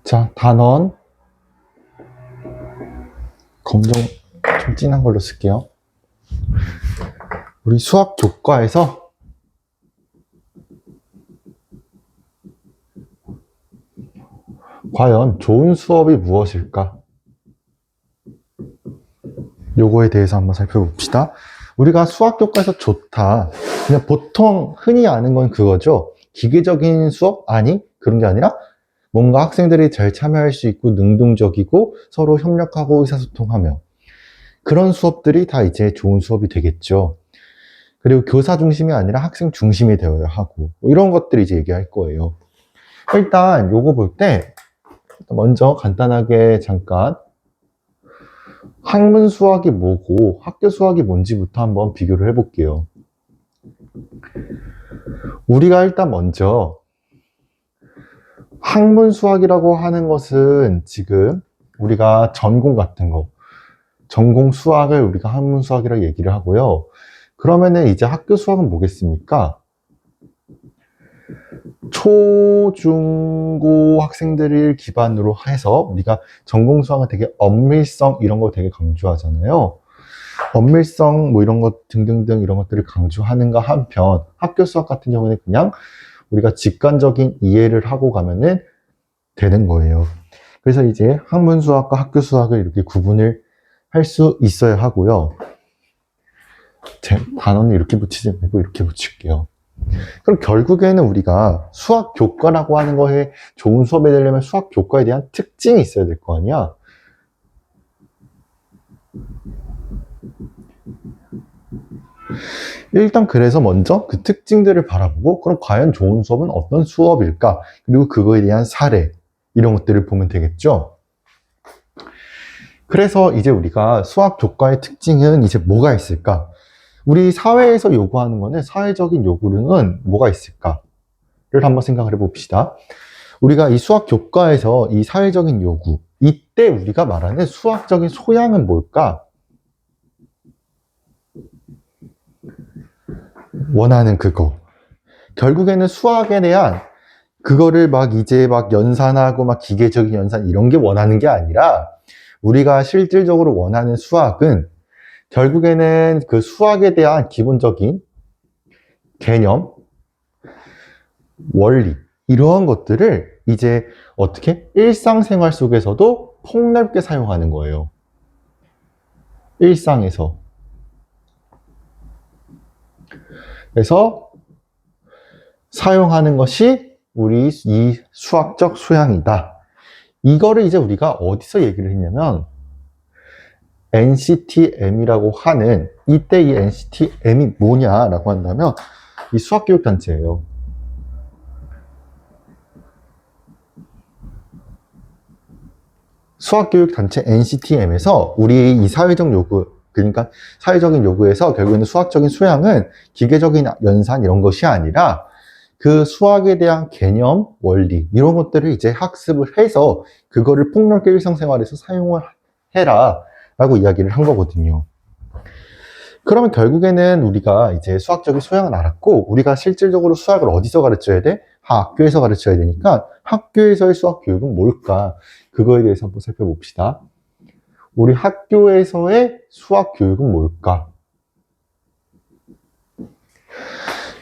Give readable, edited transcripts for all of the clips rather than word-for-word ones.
자, 단원 검정 좀 진한 걸로 쓸게요. 우리 수학 교과에서 과연 좋은 수업이 무엇일까? 요거에 대해서 한번 살펴봅시다. 우리가 수학 교과에서 좋다. 그냥 보통 흔히 아는 건 그거죠. 기계적인 수업? 아니, 그런 게 아니라 뭔가 학생들이 잘 참여할 수 있고 능동적이고 서로 협력하고 의사소통하며 그런 수업들이 다 이제 좋은 수업이 되겠죠. 그리고 교사 중심이 아니라 학생 중심이 되어야 하고 이런 것들이 이제 얘기할 거예요. 일단 요거 볼 때 먼저 간단하게 잠깐 학문 수학이 뭐고 학교 수학이 뭔지부터 한번 비교를 해볼게요. 우리가 일단 먼저 학문 수학이라고 하는 것은 지금 우리가 전공 같은 거, 전공 수학을 우리가 학문 수학이라고 얘기를 하고요. 그러면은 이제 학교 수학은 뭐겠습니까? 초, 중, 고 학생들을 기반으로 해서 우리가 전공 수학은 되게 엄밀성 이런 거 되게 강조하잖아요. 엄밀성 뭐 이런 것 등등등 이런 것들을 강조하는가 한편 학교 수학 같은 경우는 그냥 우리가 직관적인 이해를 하고 가면은 되는 거예요. 그래서 이제 학문 수학과 학교 수학을 이렇게 구분을 할 수 있어야 하고요. 제 단어는 이렇게 붙이지 말고 이렇게 붙일게요. 그럼 결국에는 우리가 수학 교과라고 하는 거에 좋은 수업이 되려면 수학 교과에 대한 특징이 있어야 될 거 아니야? 일단 그래서 먼저 그 특징들을 바라보고 그럼 과연 좋은 수업은 어떤 수업일까? 그리고 그거에 대한 사례 이런 것들을 보면 되겠죠? 그래서 이제 우리가 수학 교과의 특징은 이제 뭐가 있을까? 우리 사회에서 요구하는 거는 사회적인 요구는 뭐가 있을까를 한번 생각을 해봅시다. 우리가 이 수학 교과에서 이 사회적인 요구, 이때 우리가 말하는 수학적인 소양은 뭘까? 원하는 그거. 결국에는 수학에 대한 그거를 막 이제 막 연산하고 막 기계적인 연산 이런 게 원하는 게 아니라 우리가 실질적으로 원하는 수학은 결국에는 그 수학에 대한 기본적인 개념, 원리 이러한 것들을 이제 어떻게 일상생활 속에서도 폭넓게 사용하는 거예요. 일상에서. 그래서 사용하는 것이 우리 이 수학적 소양이다. 이거를 이제 우리가 어디서 얘기를 했냐면 NCTM이라고 하는 이때 이 NCTM이 뭐냐라고 한다면 이 수학교육단체예요. 수학교육단체 NCTM에서 우리 이 사회적 요구 그러니까 사회적인 요구에서 결국에는 수학적인 소양은 기계적인 연산 이런 것이 아니라 그 수학에 대한 개념, 원리 이런 것들을 이제 학습을 해서 그거를 폭넓게 일상생활에서 사용을 해라 라고 이야기를 한 거거든요. 그러면 결국에는 우리가 이제 수학적인 소양을 알았고 우리가 실질적으로 수학을 어디서 가르쳐야 돼? 학교에서 가르쳐야 되니까 학교에서의 수학 교육은 뭘까? 그거에 대해서 한번 살펴봅시다. 우리 학교에서의 수학 교육은 뭘까?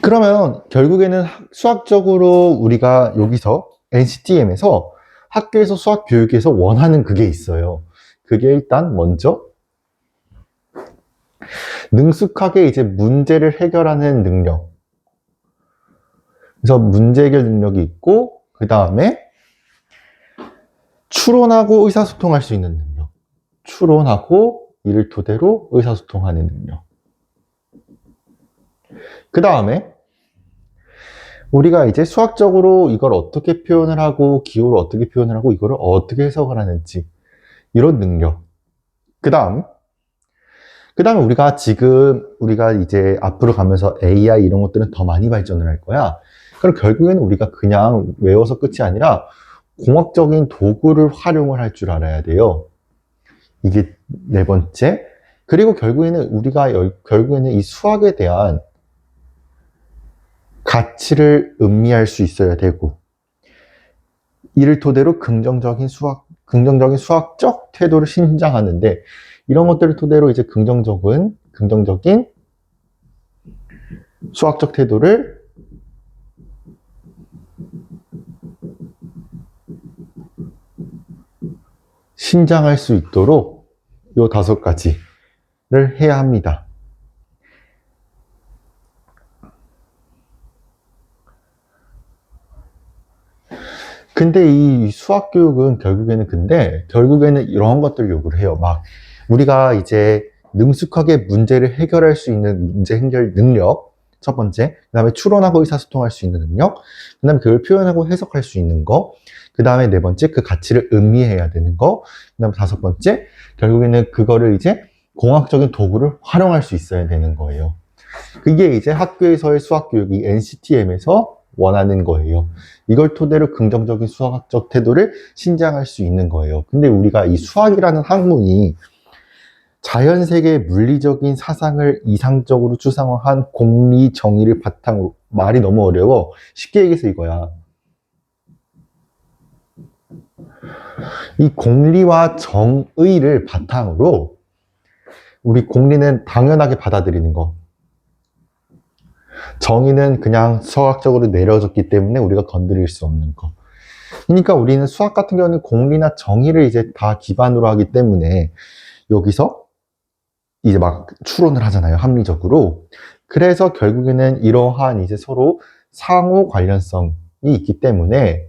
그러면 결국에는 수학적으로 우리가 여기서 NCTM에서 학교에서 수학 교육에서 원하는 그게 있어요. 그게 일단 먼저 능숙하게 이제 문제를 해결하는 능력. 그래서 문제 해결 능력이 있고 그 다음에 추론하고 의사소통할 수 있는 능력. 추론하고 이를 토대로 의사소통하는 능력. 그 다음에 우리가 이제 수학적으로 이걸 어떻게 표현을 하고 기호를 어떻게 표현을 하고 이거를 어떻게 해석을 하는지 이런 능력. 그 다음에 우리가 지금 우리가 이제 앞으로 가면서 AI 이런 것들은 더 많이 발전을 할 거야. 그럼 결국에는 우리가 그냥 외워서 끝이 아니라 공학적인 도구를 활용을 할 줄 알아야 돼요. 이게 네 번째. 그리고 결국에는 우리가 결국에는 이 수학에 대한 가치를 음미할 수 있어야 되고 이를 토대로 긍정적인 수학적 태도를 신장하는데, 이런 것들을 토대로 이제 긍정적인 수학적 태도를 신장할 수 있도록 요 5가지를 해야 합니다. 근데 이 수학 교육은 결국에는 이런 것들을 요구를 해요. 막 우리가 이제 능숙하게 문제를 해결할 수 있는 문제 해결 능력, 첫 번째. 그 다음에 추론하고 의사소통할 수 있는 능력. 그 다음에 그걸 표현하고 해석할 수 있는 거. 그 다음에 4번째, 그 가치를 음미해야 되는 거. 그 다음에 5번째, 결국에는 그거를 이제 공학적인 도구를 활용할 수 있어야 되는 거예요. 그게 이제 학교에서의 수학 교육이 NCTM에서 원하는 거예요. 이걸 토대로 긍정적인 수학적 태도를 신장할 수 있는 거예요. 근데 우리가 이 수학이라는 학문이 자연세계의 물리적인 사상을 이상적으로 추상화한 공리 정의를 바탕으로, 말이 너무 어려워. 쉽게 얘기해서 이거야. 이 공리와 정의를 바탕으로 우리 공리는 당연하게 받아들이는 거, 정의는 그냥 수학적으로 내려졌기 때문에 우리가 건드릴 수 없는 거. 그러니까 우리는 수학 같은 경우는 공리나 정의를 이제 다 기반으로 하기 때문에 여기서 이제 막 추론을 하잖아요, 합리적으로. 그래서 결국에는 이러한 이제 서로 상호 관련성이 있기 때문에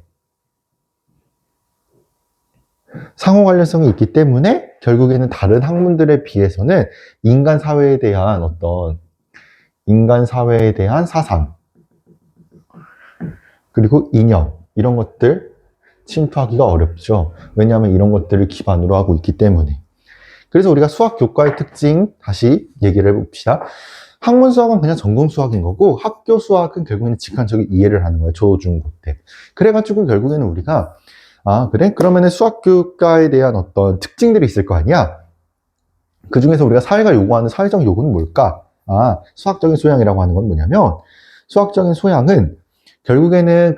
결국에는 다른 학문들에 비해서는 인간 사회에 대한 사상, 그리고 이념, 이런 것들 침투하기가 어렵죠. 왜냐하면 이런 것들을 기반으로 하고 있기 때문에. 그래서 우리가 수학 교과의 특징 다시 얘기를 해봅시다. 학문 수학은 그냥 전공 수학인 거고, 학교 수학은 결국에는 직관적인 이해를 하는 거예요. 조, 중, 고 때. 그래가지고 결국에는 우리가 그래? 그러면은 수학 교과에 대한 어떤 특징들이 있을 거 아니야? 그 중에서 우리가 사회가 요구하는 사회적 요구는 뭘까? 수학적인 소양이라고 하는 건 뭐냐면, 수학적인 소양은 결국에는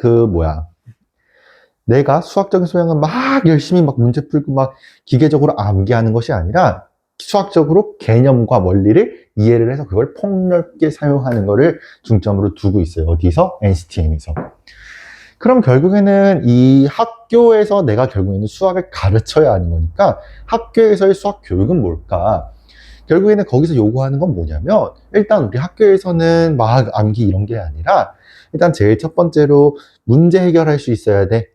내가 수학적인 소양은 막 열심히 막 문제 풀고 막 기계적으로 암기하는 것이 아니라 수학적으로 개념과 원리를 이해를 해서 그걸 폭넓게 사용하는 것을 중점으로 두고 있어요. 어디서? NCTM에서. 그럼 결국에는 이 학교에서 내가 결국에는 수학을 가르쳐야 하는 거니까 학교에서의 수학 교육은 뭘까? 결국에는 거기서 요구하는 건 뭐냐면, 일단 우리 학교에서는 막 암기 이런 게 아니라 일단 제일 첫 번째로 문제 해결할 수 있어야 돼.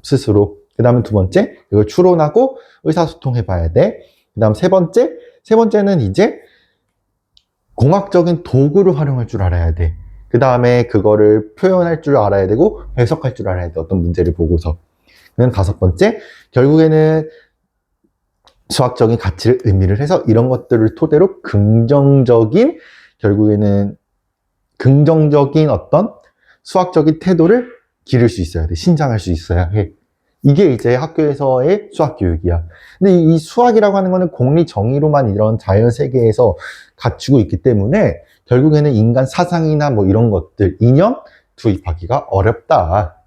스스로. 그 다음에 2번째, 이걸 추론하고 의사소통해 봐야 돼. 그 다음 세 번째는 이제 공학적인 도구를 활용할 줄 알아야 돼. 그 다음에 그거를 표현할 줄 알아야 되고 해석할 줄 알아야 돼. 어떤 문제를 보고서. 그다음 5번째, 결국에는 수학적인 가치를 의미를 해서 이런 것들을 토대로 결국에는 긍정적인 어떤 수학적인 태도를 기를 수 있어야 돼. 신장할 수 있어야 해. 이게 이제 학교에서의 수학 교육이야. 근데 이 수학이라고 하는 거는 공리 정의로만 이런 자연 세계에서 갖추고 있기 때문에 결국에는 인간 사상이나 뭐 이런 것들, 이념 투입하기가 어렵다.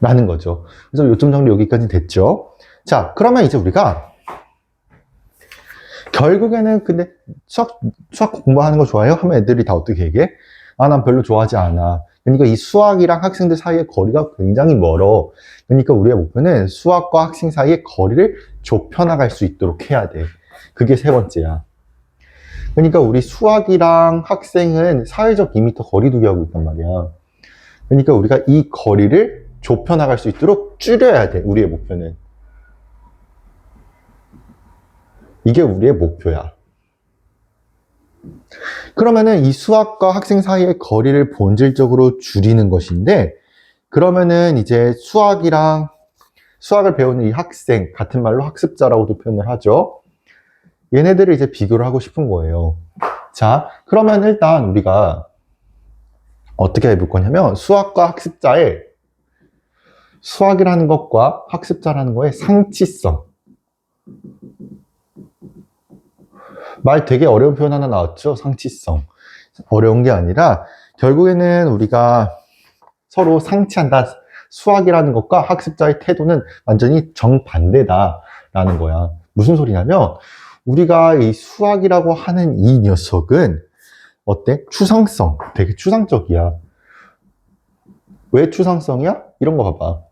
라는 거죠. 그래서 요점 정리 여기까지 됐죠. 자, 그러면 이제 우리가 결국에는 근데 수학 공부하는 거 좋아해요? 하면 애들이 다 어떻게 얘기해? 난 별로 좋아하지 않아. 그러니까 이 수학이랑 학생들 사이의 거리가 굉장히 멀어. 그러니까 우리의 목표는 수학과 학생 사이의 거리를 좁혀나갈 수 있도록 해야 돼. 그게 3번째야. 그러니까 우리 수학이랑 학생은 사회적 2m 거리 두기 하고 있단 말이야. 그러니까 우리가 이 거리를 좁혀나갈 수 있도록 줄여야 돼. 우리의 목표는. 이게 우리의 목표야. 그러면은 이 수학과 학생 사이의 거리를 본질적으로 줄이는 것인데, 그러면은 이제 수학을 배우는 이 학생, 같은 말로 학습자라고도 표현을 하죠. 얘네들을 이제 비교를 하고 싶은 거예요. 자, 그러면 일단 우리가 어떻게 해볼 거냐면, 수학이라는 것과 학습자라는 거의 상치성. 말 되게 어려운 표현 하나 나왔죠? 상치성. 어려운 게 아니라 결국에는 우리가 서로 상치한다. 수학이라는 것과 학습자의 태도는 완전히 정반대다라는 거야. 무슨 소리냐면 우리가 이 수학이라고 하는 이 녀석은 어때? 추상성, 되게 추상적이야. 왜 추상성이야? 이런 거 봐봐.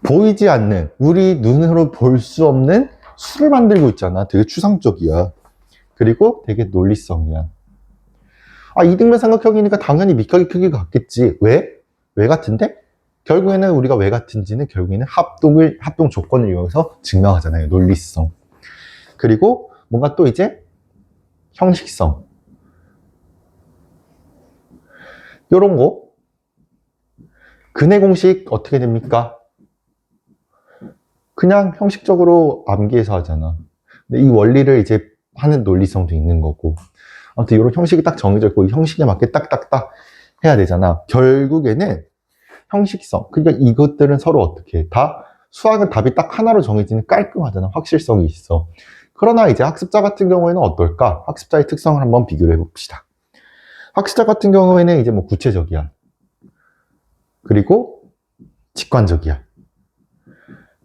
보이지 않는, 우리 눈으로 볼 수 없는 수를 만들고 있잖아. 되게 추상적이야. 그리고 되게 논리성이야. 아, 이등변 삼각형이니까 당연히 밑각의 크기가 같겠지. 왜? 왜 같은데? 결국에는 우리가 왜 같은지는 결국에는 합동 조건을 이용해서 증명하잖아요. 논리성. 그리고 뭔가 또 이제 형식성. 요런 거. 근해 공식 어떻게 됩니까? 그냥 형식적으로 암기해서 하잖아. 근데 이 원리를 이제 하는 논리성도 있는 거고. 아무튼 이런 형식이 딱 정해져 있고 이 형식에 맞게 딱딱딱 해야 되잖아. 결국에는 형식성. 그러니까 이것들은 서로 어떻게 해? 다 수학은 답이 딱 하나로 정해지는 깔끔하잖아. 확실성이 있어. 그러나 이제 학습자 같은 경우에는 어떨까? 학습자의 특성을 한번 비교를 해봅시다. 학습자 같은 경우에는 이제 뭐 구체적이야. 그리고 직관적이야.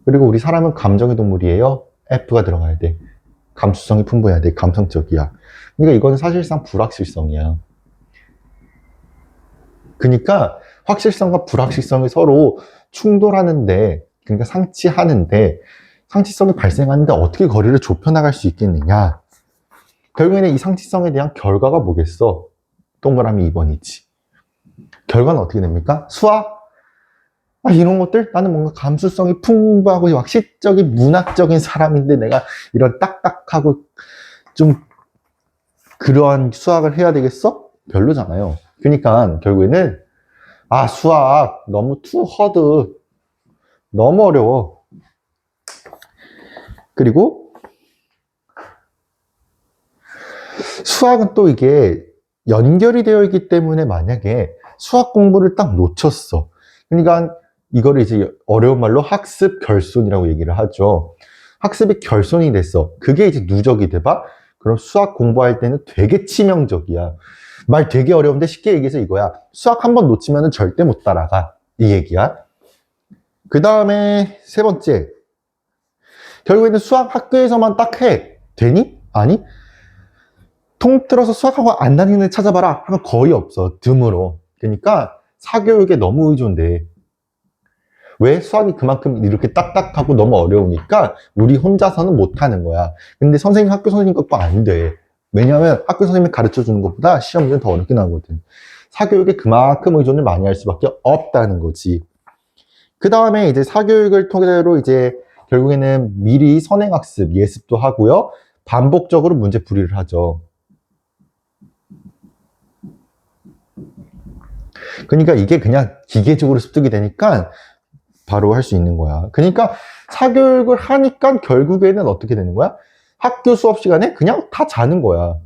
그리고 우리 사람은 감정의 동물이에요. F가 들어가야 돼. 감수성이 풍부해야 돼. 감성적이야. 그러니까 이거는 사실상 불확실성이야. 그러니까 확실성과 불확실성이 서로 충돌하는데, 그러니까 상치성이 발생하는데 어떻게 거리를 좁혀나갈 수 있겠느냐. 결국에는 이 상치성에 대한 결과가 뭐겠어? 동그라미 2번이지. 결과는 어떻게 됩니까? 수학? 아, 이런 것들? 나는 뭔가 감수성이 풍부하고 막 시적인 문학적인 사람인데 내가 이런 딱딱하고 좀 그러한 수학을 해야 되겠어? 별로잖아요. 그러니까 결국에는 아, 수학 너무 투 허드, 너무 어려워. 그리고 수학은 또 이게 연결이 되어 있기 때문에 만약에 수학 공부를 딱 놓쳤어. 그러니까 이거를 이제 어려운 말로 학습 결손이라고 얘기를 하죠. 학습이 결손이 됐어. 그게 이제 누적이 돼봐. 그럼 수학 공부할 때는 되게 치명적이야. 말 되게 어려운데 쉽게 얘기해서 이거야. 수학 한 번 놓치면 절대 못 따라가. 이 얘기야. 그 다음에 세 번째. 결국에는 수학 학교에서만 딱 해. 되니? 아니? 통틀어서 수학학원 안 다니는 애 찾아봐라 하면 거의 없어. 드물어. 그러니까 사교육에 너무 의존돼. 왜? 수학이 그만큼 이렇게 딱딱하고 너무 어려우니까 우리 혼자서는 못하는 거야. 근데 학교 선생님 것도 안 돼. 왜냐하면 학교 선생님이 가르쳐 주는 것보다 시험 문제는 더 어렵게 나오거든. 사교육에 그만큼 의존을 많이 할 수밖에 없다는 거지. 그 다음에 이제 사교육을 토대로 이제 결국에는 미리 선행학습, 예습도 하고요. 반복적으로 문제 풀이를 하죠. 그러니까 이게 그냥 기계적으로 습득이 되니까 바로 할 수 있는 거야. 그러니까 사교육을 하니까 결국에는 어떻게 되는 거야? 학교 수업 시간에 그냥 다 자는 거야.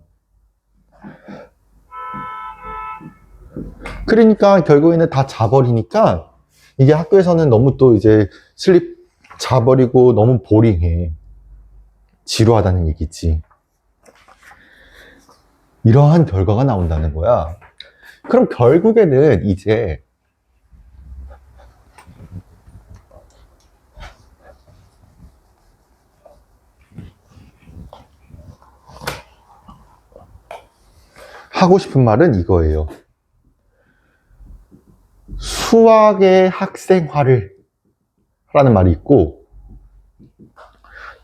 그러니까 결국에는 다 자버리니까 이게 학교에서는 너무 또 이제 슬립 자버리고 너무 보링해. 지루하다는 얘기지. 이러한 결과가 나온다는 거야. 그럼 결국에는 이제 하고 싶은 말은 이거예요. 수학의 학생화를 라는 말이 있고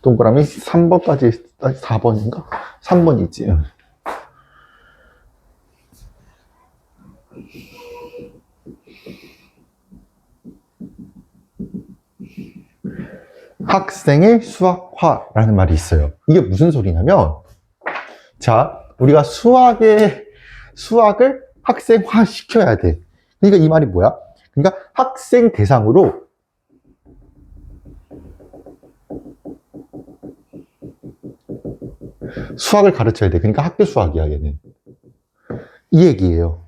동그라미 3번까지 4번인가? 3번이지. 학생의 수학화라는 말이 있어요. 이게 무슨 소리냐면 자, 우리가 수학을 학생화 시켜야 돼. 그러니까 이 말이 뭐야? 그러니까 학생 대상으로 수학을 가르쳐야 돼. 그러니까 학교 수학이야, 얘는. 이 얘기예요.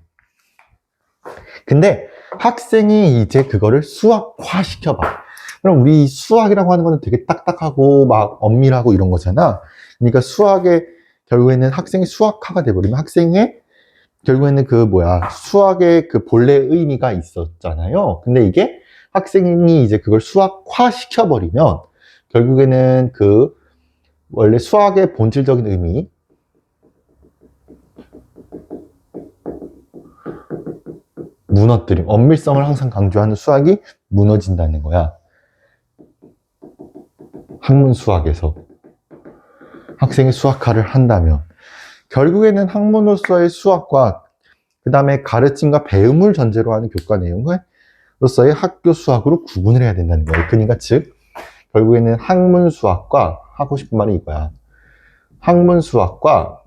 근데 학생이 이제 그거를 수학화 시켜봐. 그럼 우리 수학이라고 하는 거는 되게 딱딱하고 막 엄밀하고 이런 거잖아. 그러니까 수학의 결국에는 학생이 수학화가 돼버리면 학생의 결국에는 수학의 그 본래 의미가 있었잖아요. 근데 이게 학생이 이제 그걸 수학화 시켜버리면 결국에는 그 원래 수학의 본질적인 의미, 무너뜨림, 엄밀성을 항상 강조하는 수학이 무너진다는 거야. 학문 수학에서. 학생이 수학화를 한다면. 결국에는 학문으로서의 수학과 그 다음에 가르침과 배움을 전제로 하는 교과 내용으로서의 학교 수학으로 구분을 해야 된다는 거예요. 그러니까 즉 결국에는 학문 수학과 하고 싶은 말이 이거야. 학문 수학과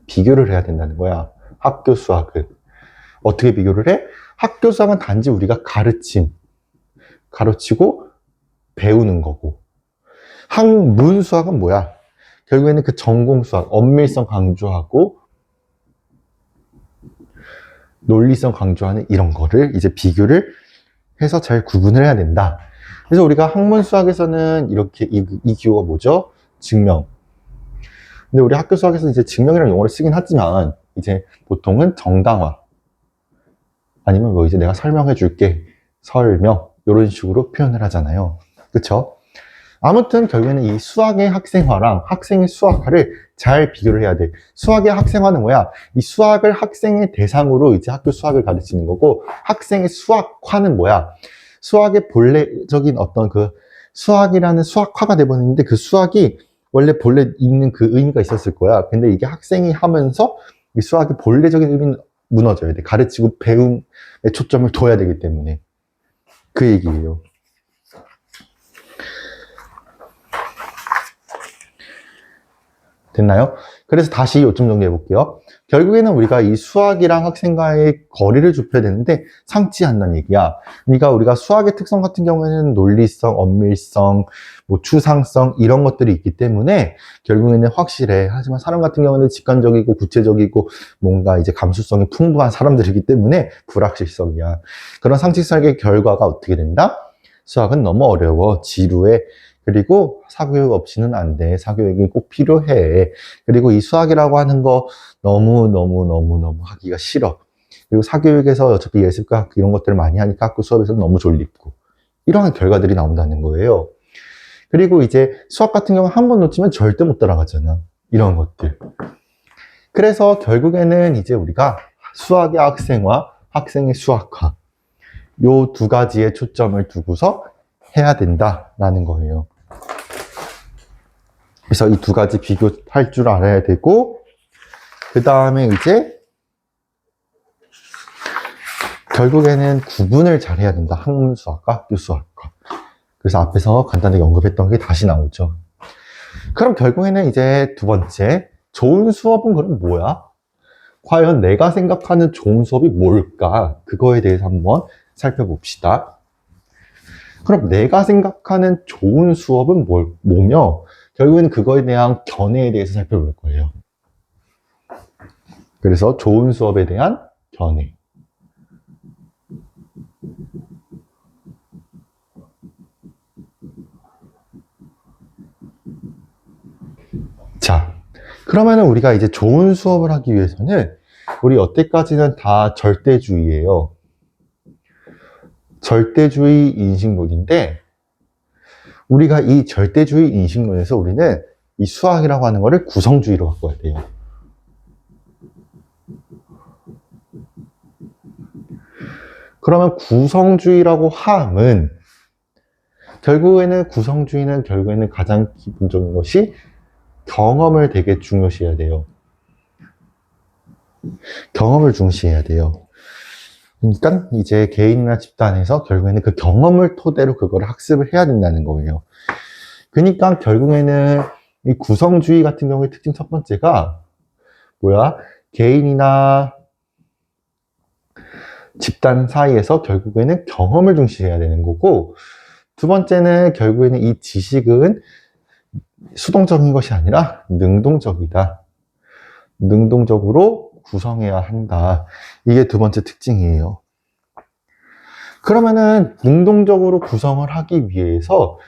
비교를 해야 된다는 거야. 학교 수학을. 어떻게 비교를 해? 학교 수학은 단지 우리가 가르치고 배우는 거고. 학문 수학은 뭐야? 결국에는 그 전공 수학, 엄밀성 강조하고 논리성 강조하는 이런 거를 이제 비교를 해서 잘 구분을 해야 된다. 그래서 우리가 학문 수학에서는 이렇게 이 기호가 뭐죠? 증명. 근데 우리 학교 수학에서는 이제 증명이라는 용어를 쓰긴 하지만 이제 보통은 정당화 아니면 뭐 이제 내가 설명해 줄게 설명 이런 식으로 표현을 하잖아요. 그쵸? 아무튼 결국에는 이 수학의 학생화랑 학생의 수학화를 잘 비교를 해야 돼. 수학의 학생화는 뭐야? 이 수학을 학생의 대상으로 이제 학교 수학을 가르치는 거고, 학생의 수학화는 뭐야? 수학의 본래적인 어떤 그 수학이라는 수학화가 돼버리는데 그 수학이 원래 본래 있는 그 의미가 있었을 거야. 근데 이게 학생이 하면서 이 수학의 본래적인 의미는 무너져야 돼. 가르치고 배움에 초점을 둬야 되기 때문에. 그 얘기예요. 됐나요? 그래서 다시 요점 정리해 볼게요. 결국에는 우리가 이 수학이랑 학생과의 거리를 좁혀야 되는데 상치한다는 얘기야. 그러니까 우리가 수학의 특성 같은 경우에는 논리성, 엄밀성, 뭐 추상성 이런 것들이 있기 때문에 결국에는 확실해. 하지만 사람 같은 경우는 직관적이고 구체적이고 뭔가 이제 감수성이 풍부한 사람들이기 때문에 불확실성이야. 그런 상식설계의 결과가 어떻게 된다? 수학은 너무 어려워. 지루해. 그리고 사교육 없이는 안 돼. 사교육이 꼭 필요해. 그리고 이 수학이라고 하는 거 너무 하기가 싫어. 그리고 사교육에서 어차피 예습과 이런 것들을 많이 하니까 학교 수업에서는 너무 졸립고. 이러한 결과들이 나온다는 거예요. 그리고 이제 수학 같은 경우 한 번 놓치면 절대 못 따라가잖아. 이런 것들. 그래서 결국에는 이제 우리가 수학의 학생화, 학생의 수학화. 요 두 가지에 초점을 두고서 해야 된다라는 거예요. 그래서 이 두 가지 비교할 줄 알아야 되고, 그 다음에 이제 결국에는 구분을 잘 해야 된다. 학문 수학과 학교 수학과. 그래서 앞에서 간단하게 언급했던 게 다시 나오죠. 그럼 결국에는 이제 두 번째, 좋은 수업은 그럼 뭐야? 과연 내가 생각하는 좋은 수업이 뭘까? 그거에 대해서 한번 살펴봅시다. 그럼 내가 생각하는 좋은 수업은 뭐며? 결국에는 그거에 대한 견해에 대해서 살펴볼 거예요. 그래서 좋은 수업에 대한 견해. 자, 그러면은 우리가 이제 좋은 수업을 하기 위해서는 우리 여태까지는 다 절대주의예요. 절대주의 인식론인데 우리가 이 절대주의 인식론에서 우리는 이 수학이라고 하는 거를 구성주의로 바꿔야 돼요. 그러면 구성주의라고 함은 결국에는 구성주의는 결국에는 가장 기본적인 것이 경험을 되게 중요시해야 돼요. 경험을 중시해야 돼요. 그러니까 이제 개인이나 집단에서 결국에는 그 경험을 토대로 그거를 학습을 해야 된다는 거예요. 그러니까 결국에는 이 구성주의 같은 경우의 특징 첫 번째가 뭐야? 개인이나 집단 사이에서 결국에는 경험을 중시해야 되는 거고, 두 번째는 결국에는 이 지식은 수동적인 것이 아니라 능동적이다. 능동적으로 구성해야 한다. 이게 두 번째 특징이에요. 그러면은 능동적으로 구성을 하기 위해서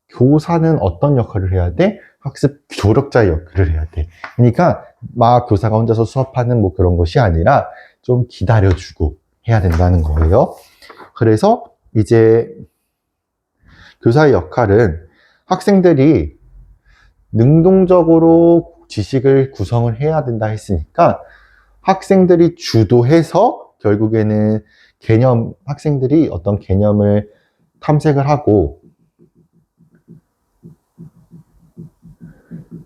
교사는 어떤 역할을 해야 돼? 학습 조력자의 역할을 해야 돼. 그러니까 막 교사가 혼자서 수업하는 뭐 그런 것이 아니라 좀 기다려주고 해야 된다는 거예요. 그래서 이제 교사의 역할은 학생들이 능동적으로 지식을 구성을 해야 된다 했으니까 학생들이 주도해서 결국에는 학생들이 어떤 개념을 탐색을 하고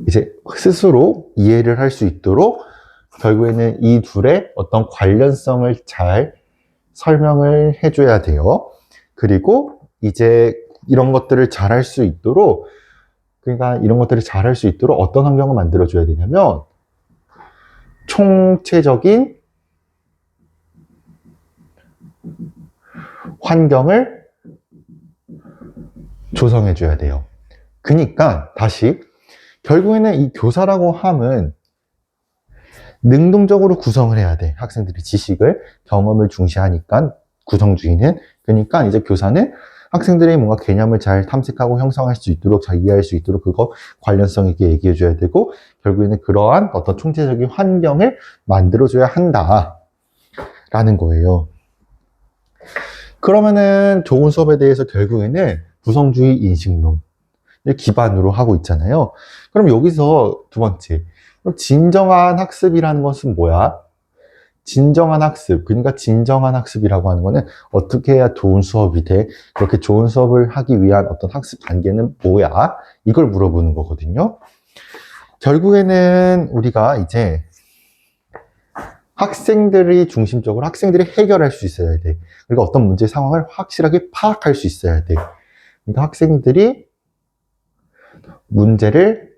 이제 스스로 이해를 할 수 있도록 결국에는 이 둘의 어떤 관련성을 잘 설명을 해줘야 돼요. 그리고 이제 이런 것들을 잘 할 수 있도록 그러니까 이런 것들을 잘 할 수 있도록 어떤 환경을 만들어줘야 되냐면 총체적인 환경을 조성해줘야 돼요. 그러니까 다시 결국에는 이 교사라고 함은 능동적으로 구성을 해야 돼. 학생들이 지식을, 경험을 중시하니까 구성주의는. 그러니까 이제 교사는 학생들이 뭔가 개념을 잘 탐색하고 형성할 수 있도록, 잘 이해할 수 있도록 그거 관련성 있게 얘기해줘야 되고, 결국에는 그러한 어떤 총체적인 환경을 만들어줘야 한다. 라는 거예요. 그러면은 좋은 수업에 대해서 결국에는 구성주의 인식론을 기반으로 하고 있잖아요. 그럼 여기서 두 번째, 그럼 진정한 학습이라는 것은 뭐야? 진정한 학습, 그러니까 진정한 학습이라고 하는 거는 어떻게 해야 좋은 수업이 돼? 그렇게 좋은 수업을 하기 위한 어떤 학습 단계는 뭐야? 이걸 물어보는 거거든요. 결국에는 우리가 이제 학생들이 중심적으로 학생들이 해결할 수 있어야 돼. 그러니까 어떤 문제 상황을 확실하게 파악할 수 있어야 돼. 그러니까 학생들이 문제를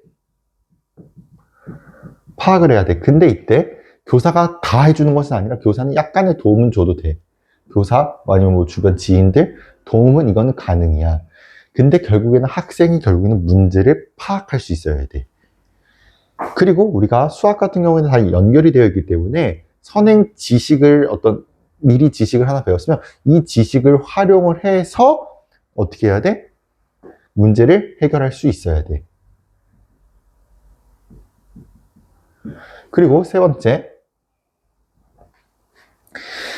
파악을 해야 돼. 근데 이때 교사가 다 해주는 것은 아니라 교사는 약간의 도움은 줘도 돼. 교사 아니면 뭐 주변 지인들 도움은 이거는 가능이야. 근데 결국에는 학생이 결국에는 문제를 파악할 수 있어야 돼. 그리고 우리가 수학 같은 경우에는 다 연결이 되어 있기 때문에 선행 지식을 미리 지식을 하나 배웠으면 이 지식을 활용을 해서 어떻게 해야 돼? 문제를 해결할 수 있어야 돼. 그리고 세 번째,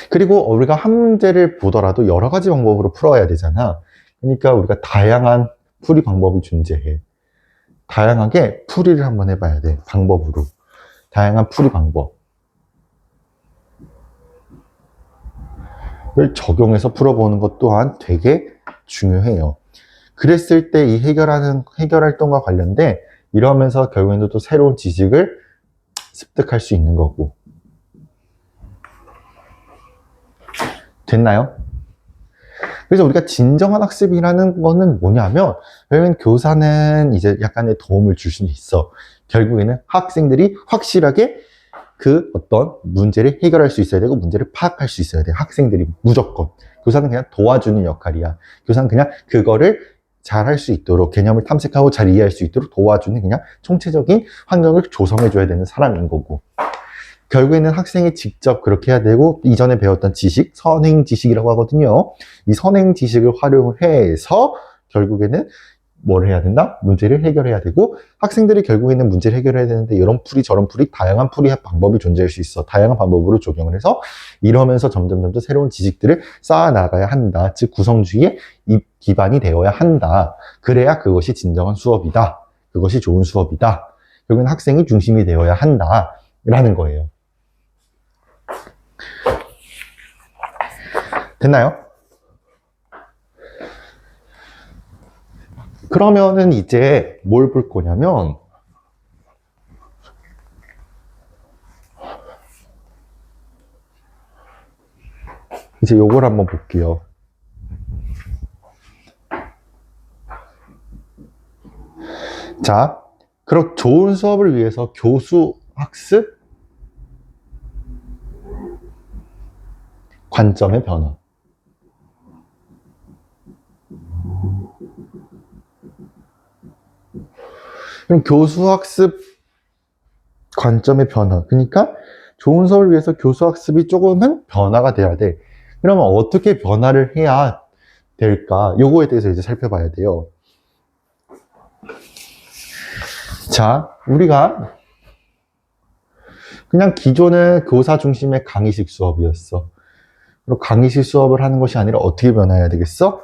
그리고 우리가 한 문제를 보더라도 여러 가지 방법으로 풀어야 되잖아. 그러니까 우리가 다양한 풀이 방법이 존재해. 다양하게 풀이를 한번 해봐야 돼. 방법으로. 다양한 풀이 방법을 적용해서 풀어보는 것 또한 되게 중요해요. 그랬을 때 이 해결 활동과 관련된 이러면서 결국에는 또 새로운 지식을 습득할 수 있는 거고. 됐나요? 그래서 우리가 진정한 학습이라는 거는 뭐냐면, 결국엔 교사는 이제 약간의 도움을 줄 수는 있어. 결국에는 학생들이 확실하게 그 어떤 문제를 해결할 수 있어야 되고, 문제를 파악할 수 있어야 돼. 학생들이 무조건. 교사는 그냥 도와주는 역할이야. 교사는 그냥 그거를 잘 할 수 있도록, 개념을 탐색하고 잘 이해할 수 있도록 도와주는 그냥 총체적인 환경을 조성해줘야 되는 사람인 거고. 결국에는 학생이 직접 그렇게 해야 되고, 이전에 배웠던 지식, 선행 지식이라고 하거든요. 이 선행 지식을 활용을 해서 결국에는 뭘 해야 된다? 문제를 해결해야 되고, 학생들이 결국에는 문제를 해결해야 되는데 이런 풀이 저런 풀이 다양한 풀이의 방법이 존재할 수 있어. 다양한 방법으로 적용을 해서 이러면서 점점 새로운 지식들을 쌓아 나가야 한다. 즉 구성주의의 기반이 되어야 한다. 그래야 그것이 진정한 수업이다. 그것이 좋은 수업이다. 결국엔 학생이 중심이 되어야 한다. 라는 거예요. 됐나요? 그러면은 이제 뭘 볼 거냐면, 이제 요걸 한번 볼게요. 자, 그럼 좋은 수업을 위해서 교수 학습 관점의 변화. 그럼 교수 학습 관점의 변화. 그러니까 좋은 수업을 위해서 교수 학습이 조금은 변화가 돼야 돼. 그러면 어떻게 변화를 해야 될까? 요거에 대해서 이제 살펴봐야 돼요. 자, 우리가 그냥 기존은 교사 중심의 강의식 수업이었어. 그리고 강의식 수업을 하는 것이 아니라 어떻게 변화해야 되겠어?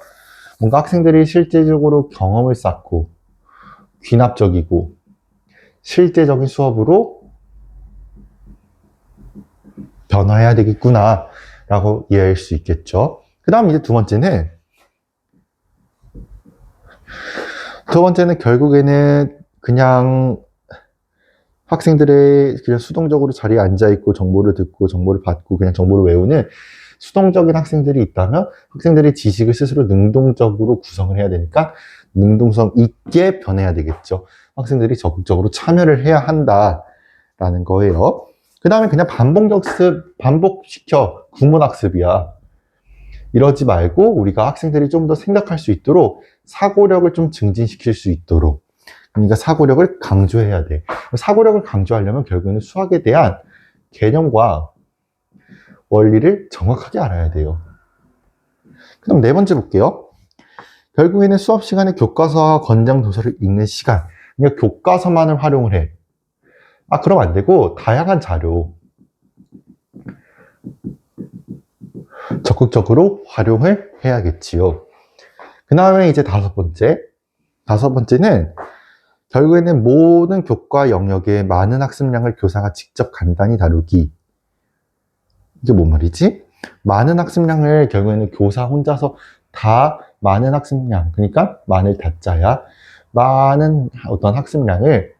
뭔가 학생들이 실제적으로 경험을 쌓고 귀납적이고 실제적인 수업으로 변화해야 되겠구나 라고 이해할 수 있겠죠. 그 다음 이제 두 번째는 결국에는 그냥 학생들의 그냥 수동적으로 자리에 앉아있고 정보를 듣고 정보를 받고 그냥 정보를 외우는 수동적인 학생들이 있다면 학생들이 지식을 스스로 능동적으로 구성을 해야 되니까 능동성 있게 변해야 되겠죠. 학생들이 적극적으로 참여를 해야 한다라는 거예요. 그 다음에 그냥 반복시켜 구문학습이야. 이러지 말고 우리가 학생들이 좀 더 생각할 수 있도록 사고력을 좀 증진시킬 수 있도록 그러니까 사고력을 강조해야 돼. 사고력을 강조하려면 결국에는 수학에 대한 개념과 원리를 정확하게 알아야 돼요. 그럼 네 번째 볼게요. 결국에는 수업 시간에 교과서와 권장 도서를 읽는 시간. 그러니까 교과서만을 활용을 해. 그럼 안 되고 다양한 자료 적극적으로 활용을 해야겠지요. 그 다음에 이제 다섯 번째는 결국에는 모든 교과 영역의 많은 학습량을 교사가 직접 간단히 다루기. 이게 뭔 말이지? 많은 학습량을 결국에는 교사 혼자서 다 많은 학습량, 그러니까 많을 다자야. 많은 어떤 학습량을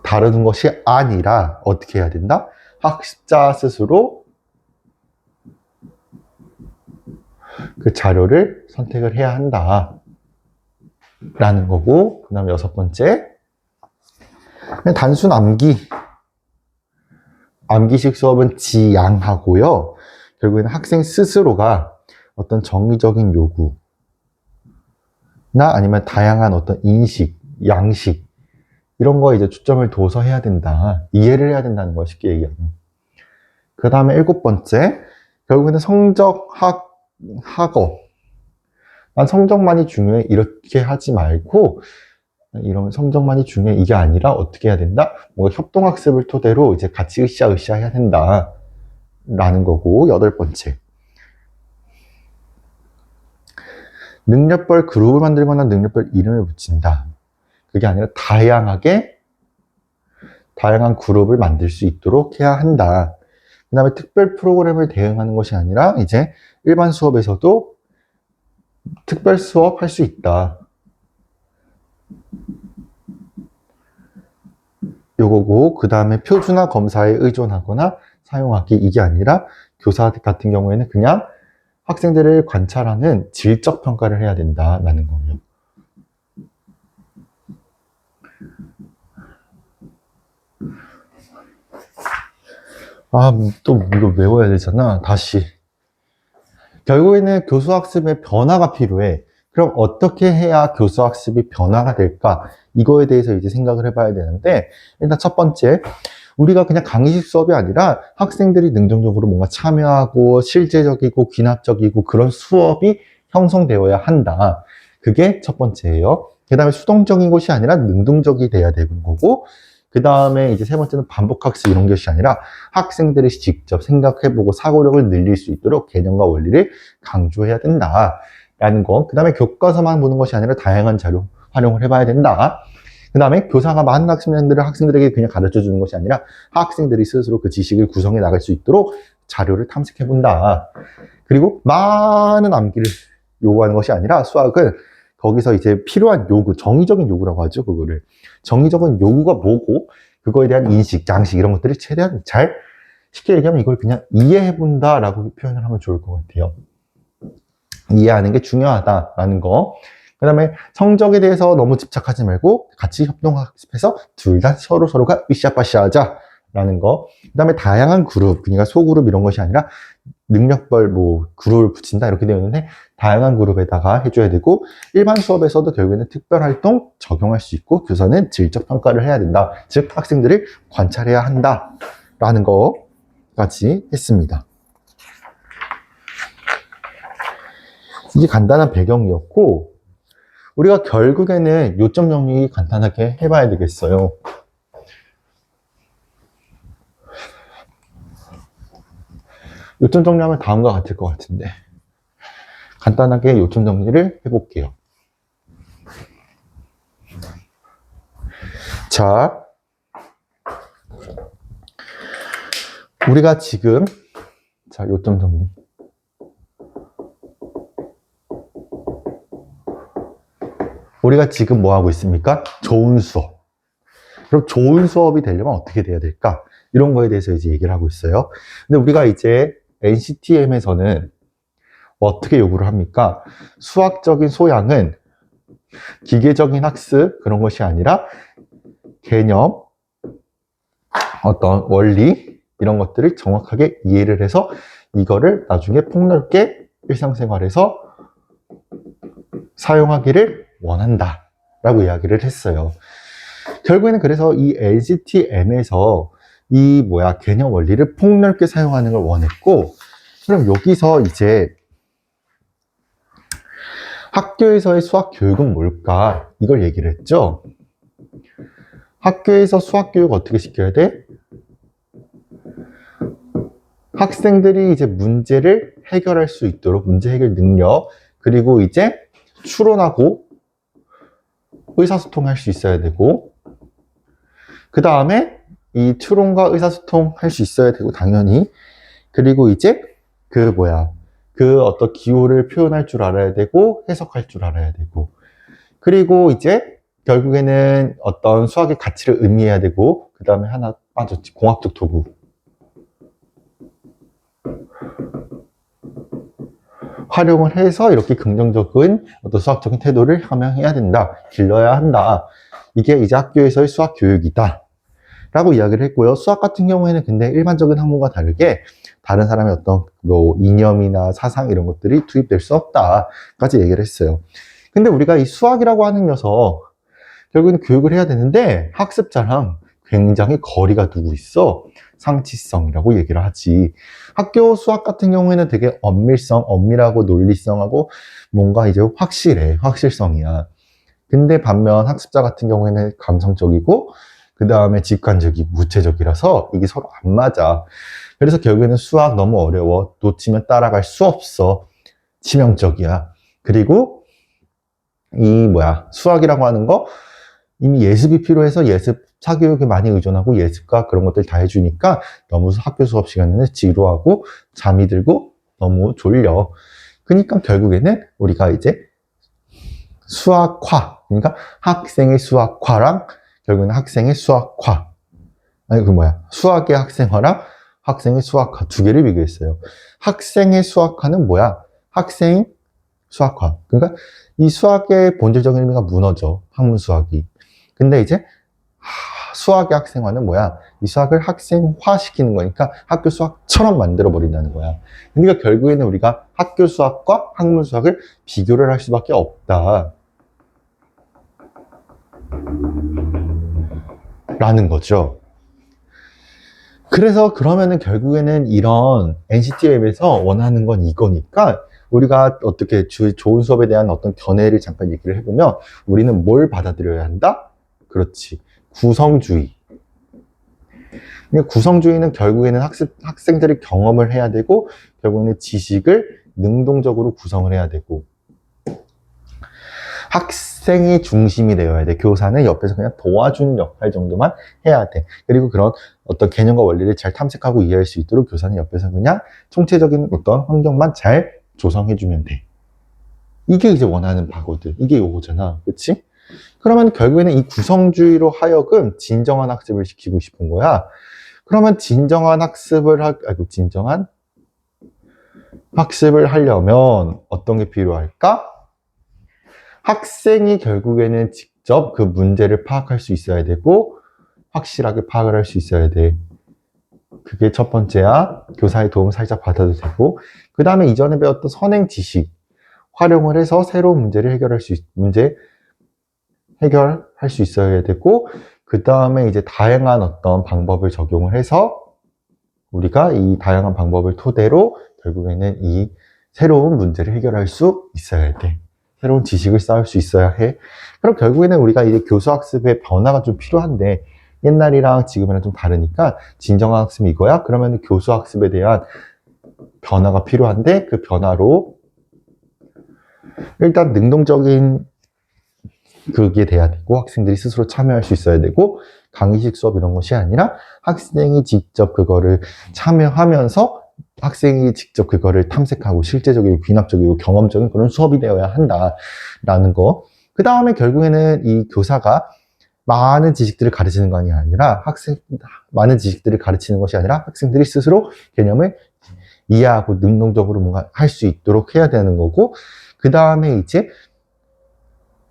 다루는 것이 아니라 어떻게 해야 된다? 학습자 스스로 그 자료를 선택을 해야 한다. 라는 거고, 그 다음에 여섯 번째. 그냥 단순 암기식 수업은 지양하고요. 결국에는 학생 스스로가 어떤 정의적인 요구나 아니면 다양한 어떤 인식, 양식, 이런 거에 이제 초점을 둬서 해야 된다. 이해를 해야 된다는 거 쉽게 얘기하면. 그 다음에 일곱 번째. 결국에는 학업. 난 성적만이 중요해. 이렇게 하지 말고, 이런 성적만이 중요해. 이게 아니라 어떻게 해야 된다? 뭔가 협동학습을 토대로 이제 같이 으쌰으쌰 해야 된다. 라는 거고, 여덟 번째. 능력별 그룹을 만들거나 능력별 이름을 붙인다. 그게 아니라 다양한 그룹을 만들 수 있도록 해야 한다. 그 다음에 특별 프로그램을 대응하는 것이 아니라 이제 일반 수업에서도 특별 수업 할 수 있다. 요거고, 그 다음에 표준화 검사에 의존하거나 사용하기, 이게 아니라 교사 같은 경우에는 그냥 학생들을 관찰하는 질적 평가를 해야 된다라는 거예요. 또 이거 외워야 되잖아. 다시. 결국에는 교수학습의 변화가 필요해. 그럼 어떻게 해야 교수학습이 변화가 될까? 이거에 대해서 이제 생각을 해봐야 되는데, 일단 첫 번째, 우리가 그냥 강의식 수업이 아니라 학생들이 능동적으로 뭔가 참여하고 실제적이고 귀납적이고 그런 수업이 형성되어야 한다. 그게 첫 번째예요. 그 다음에 수동적인 것이 아니라 능동적이 돼야 되는 거고, 그 다음에 이제 세 번째는 반복학습 이런 것이 아니라 학생들이 직접 생각해보고 사고력을 늘릴 수 있도록 개념과 원리를 강조해야 된다라는 거. 그 다음에 교과서만 보는 것이 아니라 다양한 자료 활용을 해봐야 된다. 그 다음에 교사가 많은 학습량들을 학생들에게 그냥 가르쳐 주는 것이 아니라 학생들이 스스로 그 지식을 구성해 나갈 수 있도록 자료를 탐색해 본다. 그리고 많은 암기를 요구하는 것이 아니라 수학은 거기서 이제 필요한 요구, 정의적인 요구라고 하죠, 그거를. 정의적인 요구가 뭐고, 그거에 대한 인식, 양식, 이런 것들이 최대한 잘, 쉽게 얘기하면 이걸 그냥 이해해 본다라고 표현을 하면 좋을 것 같아요. 이해하는 게 중요하다라는 거. 그 다음에 성적에 대해서 너무 집착하지 말고 같이 협동학습해서 둘 다 서로가 으쌰빠쌰 하자라는 거. 그 다음에 다양한 그룹, 그러니까 소그룹 이런 것이 아니라 능력별 그룹을 붙인다 이렇게 되어 있는데 다양한 그룹에다가 해줘야 되고 일반 수업에서도 결국에는 특별활동 적용할 수 있고 교사는 질적 평가를 해야 된다. 즉 학생들을 관찰해야 한다라는 거까지 했습니다. 이게 간단한 배경이었고 우리가 결국에는 요점 정리 간단하게 해봐야 되겠어요. 요점 정리하면 다음과 같을 것 같은데 간단하게 요점 정리를 해볼게요. 자, 우리가 지금 요점 정리. 우리가 지금 뭐 하고 있습니까? 좋은 수업. 그럼 좋은 수업이 되려면 어떻게 돼야 될까? 이런 거에 대해서 이제 얘기를 하고 있어요. 근데 우리가 이제 NCTM에서는 어떻게 요구를 합니까? 수학적인 소양은 기계적인 학습 그런 것이 아니라 개념, 어떤 원리 이런 것들을 정확하게 이해를 해서 이거를 나중에 폭넓게 일상생활에서 사용하기를 원한다 라고 이야기를 했어요. 결국에는 그래서 이 LCTM에서 이 개념 원리를 폭넓게 사용하는 걸 원했고, 그럼 여기서 이제 학교에서의 수학 교육은 뭘까? 이걸 얘기를 했죠. 학교에서 수학 교육 어떻게 시켜야 돼? 학생들이 이제 문제를 해결할 수 있도록 문제 해결 능력, 그리고 이제 추론하고 의사소통할 수 있어야 되고, 그 다음에 이 추론과 의사소통 할 수 있어야 되고, 당연히. 그리고 이제 그 어떤 기호를 표현할 줄 알아야 되고, 해석할 줄 알아야 되고. 그리고 이제 결국에는 어떤 수학의 가치를 의미해야 되고, 그 다음에 하나 빠졌지. 공학적 도구. 활용을 해서 이렇게 긍정적인 어떤 수학적인 태도를 함양해야 된다. 길러야 한다. 이게 이제 학교에서의 수학 교육이다. 라고 이야기를 했고요. 수학 같은 경우에는 근데 일반적인 학문과 다르게 다른 사람의 어떤 이념이나 사상 이런 것들이 투입될 수 없다까지 얘기를 했어요. 근데 우리가 이 수학이라고 하는 녀석 결국에는 교육을 해야 되는데 학습자랑 굉장히 거리가 두고 있어. 상치성이라고 얘기를 하지. 학교 수학 같은 경우에는 되게 엄밀하고 논리성하고 뭔가 이제 확실해. 확실성이야. 근데 반면 학습자 같은 경우에는 감성적이고 그 다음에 직관적이고 구체적이라서 이게 서로 안 맞아. 그래서 결국에는 수학 너무 어려워. 놓치면 따라갈 수 없어. 치명적이야. 그리고 수학이라고 하는 거 이미 예습이 필요해서 예습 사교육에 많이 의존하고 예습과 그런 것들 다 해주니까 너무 학교 수업 시간에는 지루하고 잠이 들고 너무 졸려. 그러니까 결국에는 우리가 이제 수학화, 그러니까 학생의 수학화랑 결국에는 학생의 수학화, 수학의 학생화랑 학생의 수학화 두 개를 비교했어요. 학생의 수학화는 학생 수학화. 그러니까 이 수학의 본질적인 의미가 무너져. 학문 수학이. 근데 이제 수학의 학생화는 이 수학을 학생화 시키는 거니까 학교 수학처럼 만들어 버린다는 거야. 그러니까 결국에는 우리가 학교 수학과 학문 수학을 비교를 할 수밖에 없다 라는 거죠. 그래서 그러면은 결국에는 이런 NCTM에서 원하는 건 이거니까 우리가 어떻게 좋은 수업에 대한 어떤 견해를 잠깐 얘기를 해보면 우리는 뭘 받아들여야 한다? 그렇지. 구성주의. 구성주의는 결국에는 학생들이 경험을 해야 되고 결국에는 지식을 능동적으로 구성을 해야 되고 학생이 중심이 되어야 돼. 교사는 옆에서 그냥 도와주는 역할 정도만 해야 돼. 그리고 그런 어떤 개념과 원리를 잘 탐색하고 이해할 수 있도록 교사는 옆에서 그냥 총체적인 어떤 환경만 잘 조성해주면 돼. 이게 이제 원하는 바거든. 이게 요거잖아. 그치? 그러면 결국에는 이 구성주의로 하여금 진정한 학습을 시키고 싶은 거야. 그러면 진정한 학습을 하려면 어떤 게 필요할까? 학생이 결국에는 직접 그 문제를 파악할 수 있어야 되고 확실하게 파악을 할 수 있어야 돼. 그게 첫 번째야. 교사의 도움 살짝 받아도 되고 그 다음에 이전에 배웠던 선행 지식 활용을 해서 새로운 문제를 해결할 수 있어야 되고 그 다음에 이제 다양한 어떤 방법을 적용을 해서 우리가 이 다양한 방법을 토대로 결국에는 이 새로운 문제를 해결할 수 있어야 돼. 새로운 지식을 쌓을 수 있어야 해. 그럼 결국에는 우리가 이제 교수학습의 변화가 좀 필요한데, 옛날이랑 지금이랑 좀 다르니까 진정한 학습이 이거야? 그러면 교수학습에 대한 변화가 필요한데, 그 변화로 일단 능동적인 그게 돼야 되고, 학생들이 스스로 참여할 수 있어야 되고, 강의식 수업 이런 것이 아니라 학생이 직접 그거를 참여하면서 학생이 직접 그거를 탐색하고 실제적이고 귀납적이고 경험적인 그런 수업이 되어야 한다라는 거. 그 다음에 결국에는 이 교사가 많은 지식들을 가르치는 것이 아니라 많은 지식들을 가르치는 것이 아니라 학생들이 스스로 개념을 이해하고 능동적으로 뭔가 할 수 있도록 해야 되는 거고, 그 다음에 이제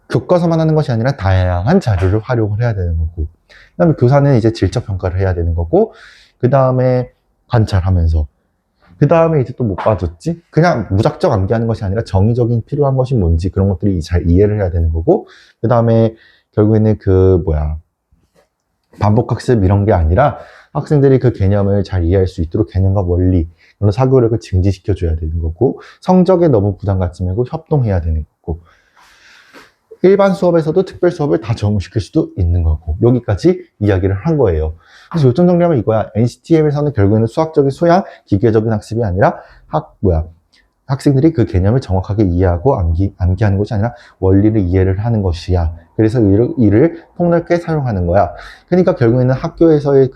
교과서만 하는 것이 아니라 다양한 자료를 활용을 해야 되는 거고, 그 다음에 교사는 이제 질적 평가를 해야 되는 거고, 그 다음에 관찰하면서, 그 다음에 이제 또 못 빠졌지? 그냥 무작정 암기하는 것이 아니라 정의적인 필요한 것이 뭔지 그런 것들이 잘 이해를 해야 되는 거고, 그 다음에 결국에는 반복학습 이런 게 아니라 학생들이 그 개념을 잘 이해할 수 있도록 개념과 원리, 그런 사고력을 증진시켜줘야 되는 거고, 성적에 너무 부담 갖지 말고 협동해야 되는 거고, 일반 수업에서도 특별 수업을 다 적용시킬 수도 있는 거고, 여기까지 이야기를 한 거예요. 그래서 요점 정리하면 이거야. NCTM에서는 결국에는 수학적인 소양, 기계적인 학습이 아니라 학생들이 그 개념을 정확하게 이해하고 암기하는 것이 아니라 원리를 이해를 하는 것이야. 그래서 이를 폭넓게 사용하는 거야. 그러니까 결국에는 학교에서의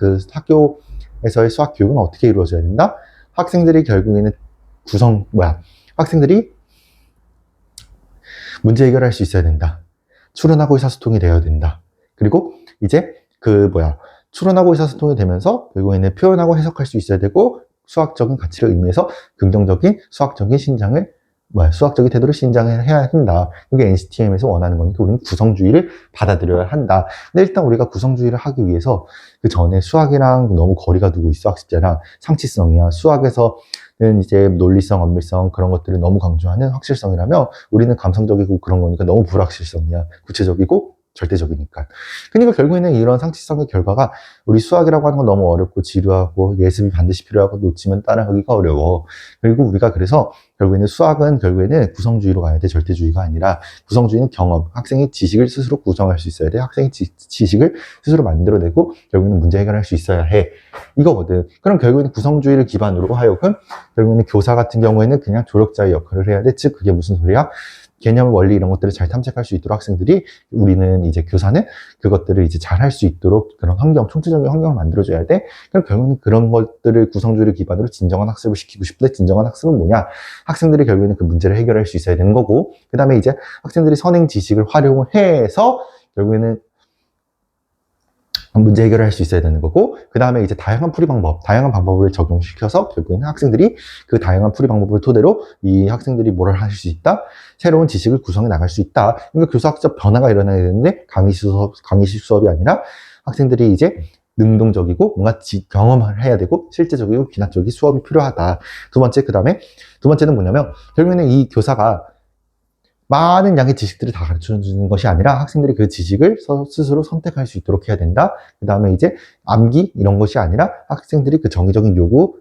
수학 교육은 어떻게 이루어져야 된다? 학생들이 결국에는 학생들이 문제 해결할 수 있어야 된다. 추론하고 의사소통이 되어야 된다. 그리고 이제 추론하고 의사소통이 되면서 결국에는 표현하고 해석할 수 있어야 되고, 수학적인 가치를 의미해서 긍정적인 수학적인 태도를 신장을 해야 한다. 이게 NCTM에서 원하는 거니까 우리는 구성주의를 받아들여야 한다. 근데 일단 우리가 구성주의를 하기 위해서 그 전에 수학이랑 너무 거리가 두고 있어. 학습제랑 상치성이야. 수학에서는 이제 논리성, 엄밀성 그런 것들을 너무 강조하는 확실성이라면, 우리는 감성적이고 그런 거니까 너무 불확실성이야. 구체적이고 절대적이니까. 그러니까 결국에는 이런 상치성의 결과가, 우리 수학이라고 하는 건 너무 어렵고 지루하고 예습이 반드시 필요하고 놓치면 따라하기가 어려워. 그리고 우리가 그래서 수학은 구성주의로 가야 돼. 절대주의가 아니라. 구성주의는 경험, 학생이 지식을 스스로 구성할 수 있어야 돼. 학생이 지식을 스스로 만들어내고 결국에는 문제 해결할 수 있어야 해. 이거거든. 그럼 결국에는 구성주의를 기반으로 하여금 결국에는 교사 같은 경우에는 그냥 조력자의 역할을 해야 돼. 즉 그게 무슨 소리야? 개념, 원리 이런 것들을 잘 탐색할 수 있도록 교사는 그것들을 이제 잘 할 수 있도록 그런 총체적인 환경을 만들어줘야 돼. 그럼 결국에는 그런 것들을 구성주의를 기반으로 진정한 학습을 시키고 싶은데, 진정한 학습은 뭐냐? 학생들이 결국에는 그 문제를 해결할 수 있어야 되는 거고, 그 다음에 이제 학생들이 선행 지식을 활용을 해서 결국에는 문제 해결을 할 수 있어야 되는 거고, 그 다음에 이제 다양한 방법을 적용시켜서 결국에는 학생들이 그 다양한 풀이 방법을 토대로 이 학생들이 뭘 할 수 있다? 새로운 지식을 구성해 나갈 수 있다. 그러니까 교사학적 변화가 일어나야 되는데, 강의식 수업이 아니라 학생들이 이제 능동적이고 뭔가 경험을 해야 되고 실제적이고 기납적인 수업이 필요하다. 두 번째는 뭐냐면, 결국에는 이 교사가 많은 양의 지식들을 다 가르쳐 주는 것이 아니라 학생들이 그 지식을 스스로 선택할 수 있도록 해야 된다. 그 다음에 이제 암기 이런 것이 아니라 학생들이 그 정의적인 요구,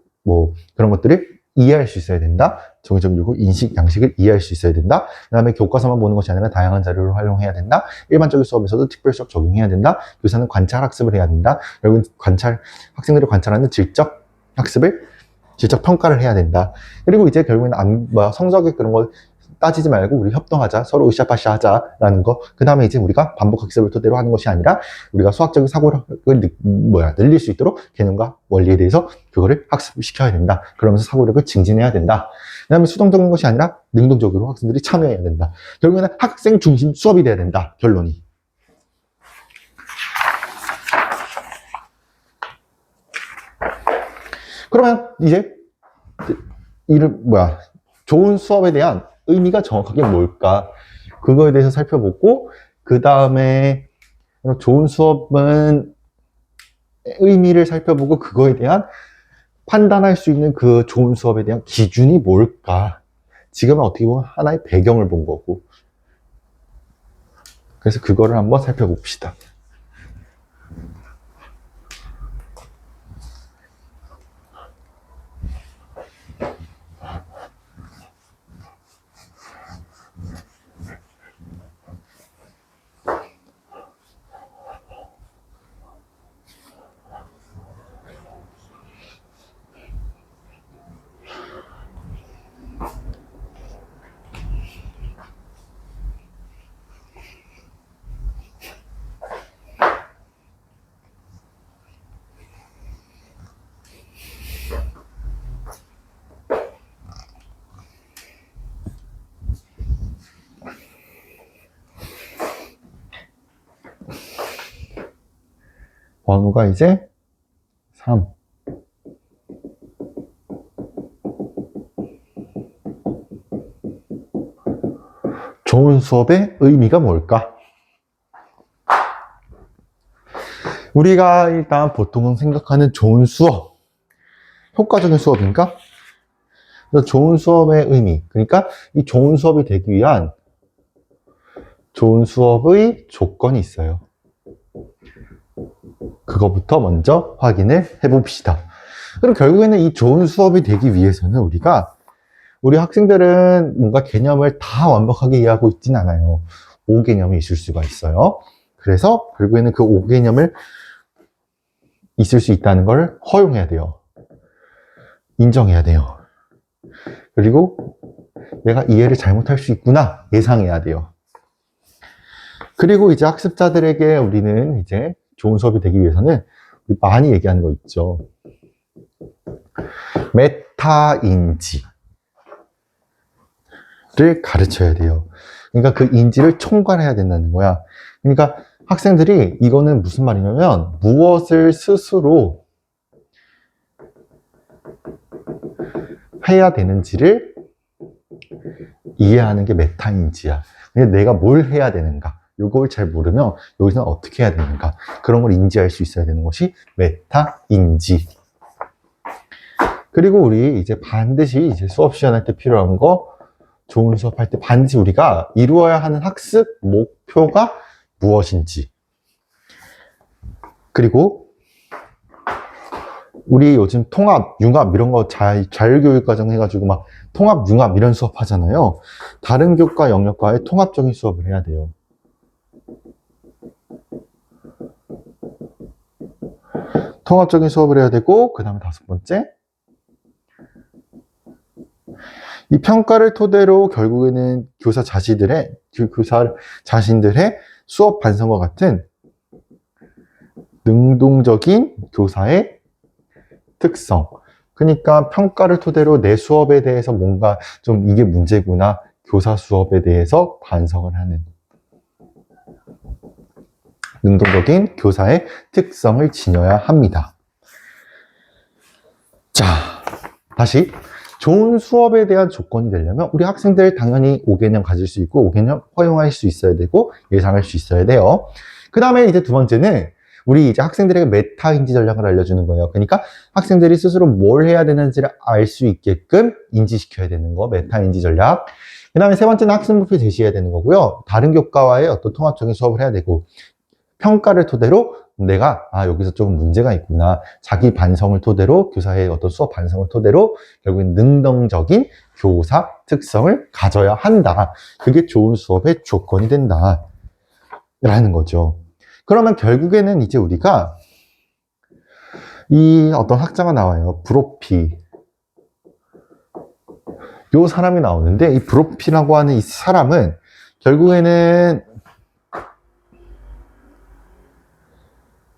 그런 것들을 이해할 수 있어야 된다. 정의적인 요구, 인식, 양식을 이해할 수 있어야 된다. 그 다음에 교과서만 보는 것이 아니라 다양한 자료를 활용해야 된다. 일반적인 수업에서도 특별 수업 적용해야 된다. 교사는 관찰 학습을 해야 된다. 결국은 학생들을 관찰하는 질적 평가를 해야 된다. 그리고 이제 결국에는 성적의 그런 걸 따지지 말고 우리 협동하자, 서로 으쌰파쌰 하자라는 거. 그 다음에 이제 우리가 반복 학습을 토대로 하는 것이 아니라 우리가 수학적인 사고력을 늘릴 수 있도록 개념과 원리에 대해서 그거를 학습을 시켜야 된다. 그러면서 사고력을 증진해야 된다. 그 다음에 수동적인 것이 아니라 능동적으로 학생들이 참여해야 된다. 결국에는 학생 중심 수업이 돼야 된다. 결론이. 그러면 이제 좋은 수업에 대한 의미가 정확하게 뭘까? 그거에 대해서 살펴보고, 그 다음에 좋은 수업은 의미를 살펴보고, 그거에 대한 판단할 수 있는 그 좋은 수업에 대한 기준이 뭘까? 지금은 어떻게 보면 하나의 배경을 본 거고. 그래서 그거를 한번 살펴봅시다. 번호가 이제 3. 좋은 수업의 의미가 뭘까? 우리가 일단 보통 생각하는 좋은 수업, 효과적인 수업인가? 그래서 좋은 수업의 의미, 그러니까 이 좋은 수업이 되기 위한 좋은 수업의 조건이 있어요. 그거부터 먼저 확인을 해봅시다. 그럼 결국에는 이 좋은 수업이 되기 위해서는 우리 학생들은 뭔가 개념을 다 완벽하게 이해하고 있진 않아요. 5개념이 있을 수가 있어요. 그래서 결국에는 그 5개념을 있을 수 있다는 걸 허용해야 돼요. 인정해야 돼요. 그리고 내가 이해를 잘못할 수 있구나 예상해야 돼요. 그리고 이제 학습자들에게 우리는 이제 좋은 수업이 되기 위해서는 많이 얘기하는 거 있죠. 메타인지를 가르쳐야 돼요. 그러니까 그 인지를 총괄해야 된다는 거야. 그러니까 학생들이 이거는 무슨 말이냐면 무엇을 스스로 해야 되는지를 이해하는 게 메타인지야. 내가 뭘 해야 되는가, 이걸 잘 모르면 여기서는 어떻게 해야 되는가, 그런 걸 인지할 수 있어야 되는 것이 메타인지. 그리고 우리 이제 반드시 이제 수업 시간할 때 필요한 거, 좋은 수업할 때 반드시 우리가 이루어야 하는 학습 목표가 무엇인지. 그리고 우리 요즘 통합, 융합 이런 거 자율교육과정 해가지고 막 통합, 융합 이런 수업 하잖아요. 다른 교과 영역과의 통합적인 수업을 해야 돼요. 통합적인 수업을 해야 되고, 그 다음에 5번째, 이 평가를 토대로 결국에는 교사 자신들의 수업 반성과 같은 능동적인 교사의 특성. 그러니까 평가를 토대로 내 수업에 대해서 뭔가 좀 이게 문제구나, 교사 수업에 대해서 반성을 하는 능동적인 교사의 특성을 지녀야 합니다. 자, 다시 좋은 수업에 대한 조건이 되려면 우리 학생들 당연히 5개념 가질 수 있고 5개념 허용할 수 있어야 되고 예상할 수 있어야 돼요. 그 다음에 이제 2번째는 우리 이제 학생들에게 메타인지 전략을 알려주는 거예요. 그러니까 학생들이 스스로 뭘 해야 되는지를 알 수 있게끔 인지시켜야 되는 거, 메타인지 전략. 그 다음에 3번째는 학습 목표 제시해야 되는 거고요. 다른 교과와의 어떤 통합적인 수업을 해야 되고, 평가를 토대로 내가 여기서 조금 문제가 있구나, 자기 반성을 토대로, 교사의 어떤 수업 반성을 토대로 결국엔 능동적인 교사 특성을 가져야 한다. 그게 좋은 수업의 조건이 된다 라는 거죠. 그러면 결국에는 이제 우리가 이 어떤 학자가 나와요. 브로피. 요 사람이 나오는데, 이 브로피라고 하는 이 사람은 결국에는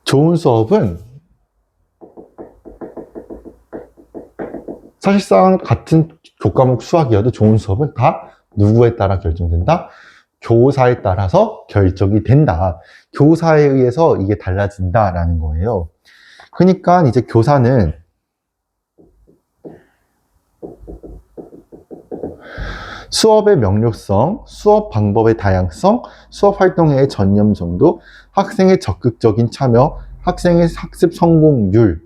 좋은 수업은 사실상 같은 교과목 수학이어도 좋은 수업은 다 누구에 따라 결정된다? 교사에 따라서 결정이 된다. 교사에 의해서 이게 달라진다라는 거예요. 그러니까 이제 교사는 수업의 명료성, 수업 방법의 다양성, 수업 활동의 전념 정도, 학생의 적극적인 참여, 학생의 학습 성공률,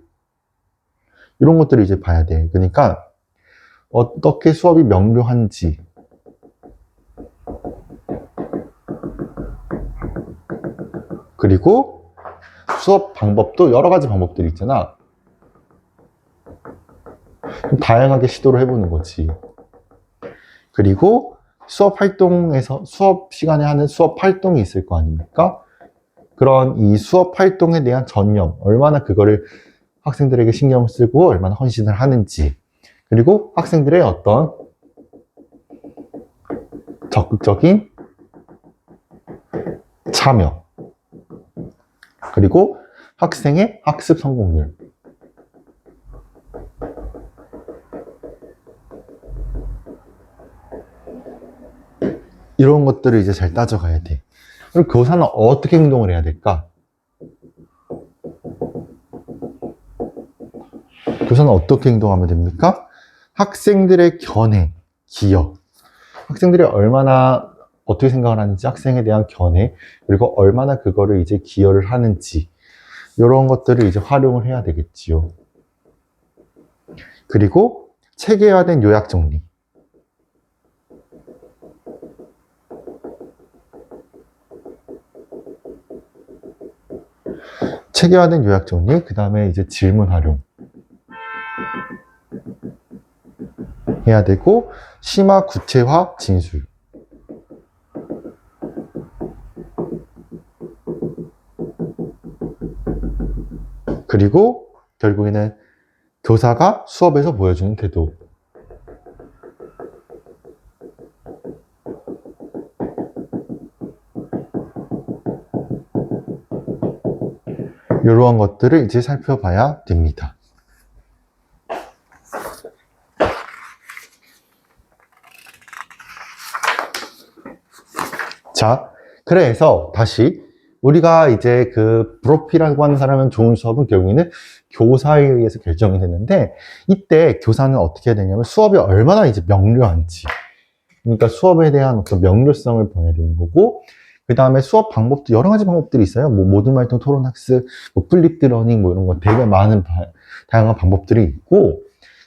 이런 것들을 이제 봐야 돼. 그러니까 어떻게 수업이 명료한지, 그리고 수업 방법도 여러 가지 방법들이 있잖아. 좀 다양하게 시도를 해보는 거지. 그리고 수업 활동에서, 수업 시간에 하는 수업 활동이 있을 거 아닙니까? 그런 이 수업 활동에 대한 전념, 얼마나 그거를 학생들에게 신경을 쓰고 얼마나 헌신을 하는지, 그리고 학생들의 어떤 적극적인 참여, 그리고 학생의 학습 성공률. 이런 것들을 이제 잘 따져가야 돼. 그럼 교사는 어떻게 행동을 해야 될까? 교사는 어떻게 행동하면 됩니까? 학생들의 견해, 기여. 학생들이 얼마나 어떻게 생각을 하는지, 학생에 대한 견해, 그리고 얼마나 그거를 이제 기여를 하는지, 이런 것들을 이제 활용을 해야 되겠지요. 그리고 체계화된 요약 정리. 체계화된 요약 정리, 그 다음에 이제 질문 활용 해야 되고, 심화, 구체화, 진술. 그리고 결국에는 교사가 수업에서 보여주는 태도. 이러한 것들을 이제 살펴봐야 됩니다. 자, 그래서 다시 우리가 이제 그 브로피라고 하는 사람은 좋은 수업은 결국에는 교사에 의해서 결정이 되는데, 이때 교사는 어떻게 해야 되냐면 수업이 얼마나 이제 명료한지, 그러니까 수업에 대한 어떤 명료성을 보여야 되는 거고, 그 다음에 수업 방법도 여러 가지 방법들이 있어요. 뭐 모든 활동, 토론 학습, 뭐 플립드 러닝, 뭐 이런 거 되게 많은 다양한 방법들이 있고,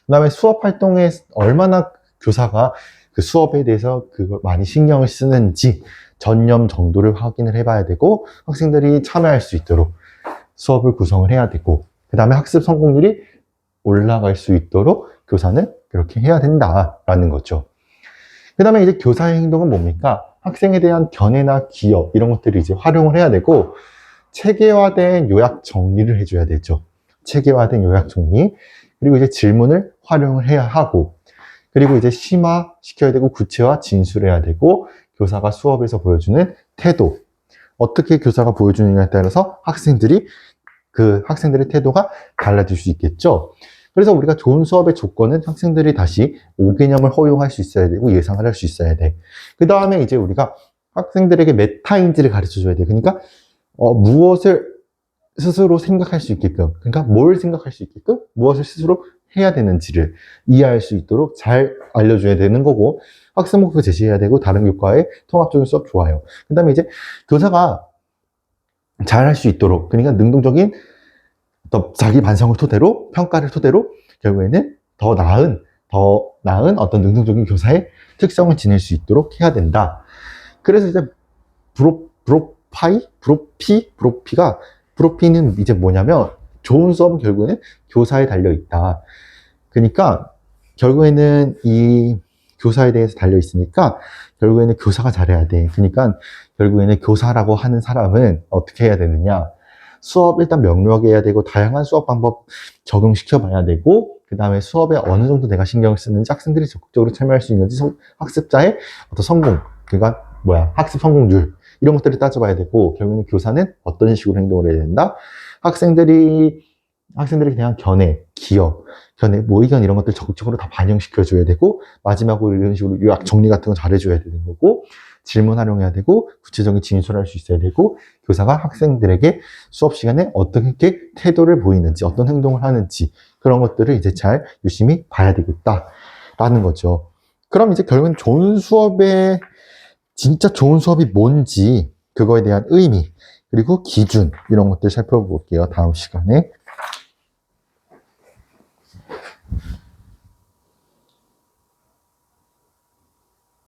그 다음에 수업 활동에 얼마나 교사가 그 수업에 대해서 그걸 많이 신경을 쓰는지 전념 정도를 확인을 해봐야 되고, 학생들이 참여할 수 있도록 수업을 구성을 해야 되고, 그 다음에 학습 성공률이 올라갈 수 있도록 교사는 그렇게 해야 된다라는 거죠. 그 다음에 이제 교사의 행동은 뭡니까? 학생에 대한 견해나 기여, 이런 것들을 이제 활용을 해야 되고, 체계화된 요약 정리를 해줘야 되죠. 체계화된 요약 정리. 그리고 이제 질문을 활용을 해야 하고, 그리고 이제 심화시켜야 되고, 구체화, 진술해야 되고, 교사가 수업에서 보여주는 태도. 어떻게 교사가 보여주느냐에 따라서 그 학생들의 태도가 달라질 수 있겠죠. 그래서 우리가 좋은 수업의 조건은 학생들이 다시 5개념을 허용할 수 있어야 되고 예상을 할 수 있어야 돼. 그 다음에 이제 우리가 학생들에게 메타인지를 가르쳐 줘야 돼. 그러니까 무엇을 스스로 생각할 수 있게끔, 그러니까 뭘 생각할 수 있게끔, 무엇을 스스로 해야 되는지를 이해할 수 있도록 잘 알려줘야 되는 거고, 학습 목표 제시해야 되고, 다른 교과의 통합적인 수업 좋아요. 그 다음에 이제 교사가 잘 할 수 있도록, 그러니까 능동적인 또 자기 반성을 토대로, 평가를 토대로 결국에는 더 나은 어떤 능동적인 교사의 특성을 지닐 수 있도록 해야 된다. 그래서 이제 브로피는 이제 뭐냐면, 좋은 수업은 결국에는 교사에 달려 있다. 그러니까 결국에는 이 교사에 대해서 달려 있으니까 결국에는 교사가 잘해야 돼. 그러니까 결국에는 교사라고 하는 사람은 어떻게 해야 되느냐? 수업 일단 명료하게 해야 되고, 다양한 수업 방법 적용시켜 봐야 되고, 그 다음에 수업에 어느 정도 내가 신경을 쓰는지, 학생들이 적극적으로 참여할 수 있는지, 학습자의 어떤 성공, 그러니까 학습 성공률, 이런 것들을 따져봐야 되고, 결국에는 교사는 어떤 식으로 행동을 해야 된다? 학생들에게 대한 견해, 기여, 뭐 의견 이런 것들 적극적으로 다 반영시켜줘야 되고, 마지막으로 이런 식으로 요약 정리 같은 거 잘해줘야 되는 거고, 질문 활용해야 되고, 구체적인 진술할 수 있어야 되고, 교사가 학생들에게 수업 시간에 어떻게 태도를 보이는지, 어떤 행동을 하는지, 그런 것들을 이제 잘 유심히 봐야 되겠다라는 거죠. 그럼 이제 결국은 진짜 좋은 수업이 뭔지, 그거에 대한 의미, 그리고 기준, 이런 것들 살펴볼게요. 다음 시간에.